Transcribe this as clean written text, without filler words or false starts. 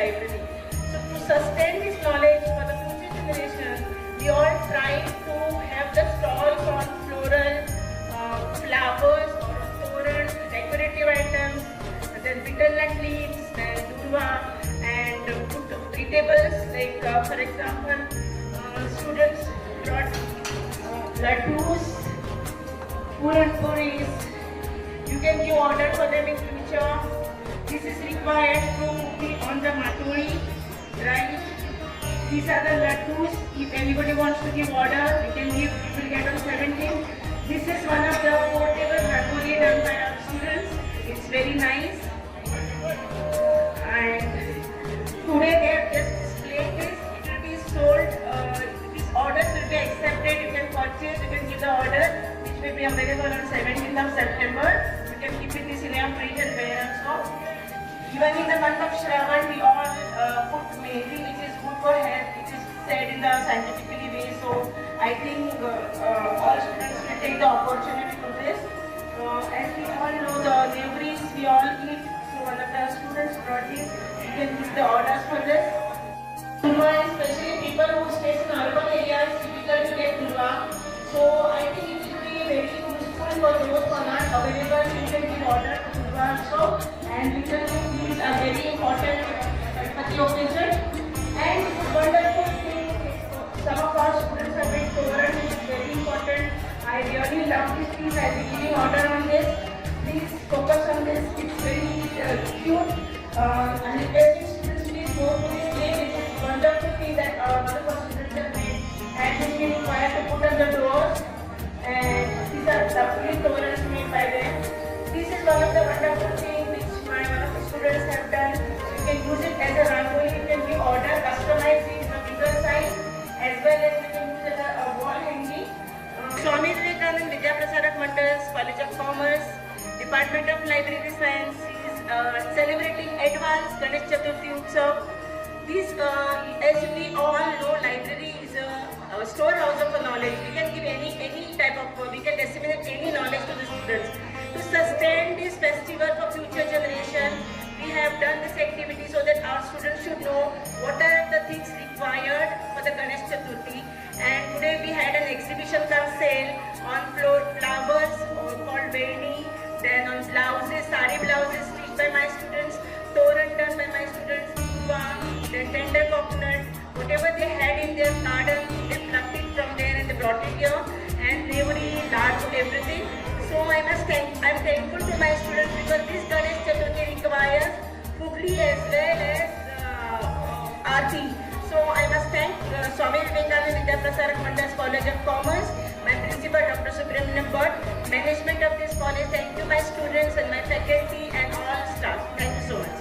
library. So to sustain this knowledge for the future generation, we all try to have the stalls on floral, flowers or toran, decorative items, then bitterland leaves, then durva, and put eatables like for example, students brought laddus, puran puris. You can give order for them in future. This is required to be on the maturi, right? These are the laddus. If anybody wants to give order, you can give. You will get on 17th. This is one of the portable rangoli done by our students. It's very nice. And today they have just displayed this. It will be sold. These orders will be accepted. You can purchase. You can give the order, which will be available on 17th of September. You can keep it this in your fridge and wear also. Even in the month of Shravan, we all put mehndi, which is good for health. It is said in the scientifically way. So I think all students will take the opportunity to this. As we all know, the neighbours we all eat. So one of the students brought this. You can give the orders for this. Durva, especially people who stay in urban areas, difficult to get durva. So I think it will be very useful for those who are not available. You can give order to durva also. And these are very important for the occasion. And wonderful thing, some of our students have made toran, which is very important. I really love this piece. I'll be giving order on this. Please focus on this. It's very cute. And every students please go to this day. It's a wonderful thing that one of our students have made. And this we require to put on the doors. And these are lovely torans made by them. This is one of the wonderful things which one of the students have done. You can use it as a rangoli. You can give order, customize it in a bigger size, as well as you can use it as a wall hanging. Swami Vivekananda Vidya Prasarak Mandals, College of Commerce, Department of Library Science is celebrating advanced Ganesh Chaturthi Utsav. This, as we all know, library is a storehouse of knowledge. We can give any type of, we can disseminate any knowledge to the students. To sustain this festival for future generation, we have done this activity so that our students should know what are the things required for the Ganesh Chaturthi. And today we had an exhibition cum sale on flowers called Veni, then on blouses, sari blouses stitched by my students, toran done by my students, then tender coconut, whatever they had in their garden, they plucked it from there and they brought it here, and they were large everything. So I'm thankful to my students because this Ganesh Chaturthi requires Kugli as well as Aarti. So I must thank Swami Vivekananda Vidya Prasarak Mandals College of Commerce, my principal Dr. Subramaniam Bhatt, management of this college. Thank you my students and my faculty and all staff. Thank you so much.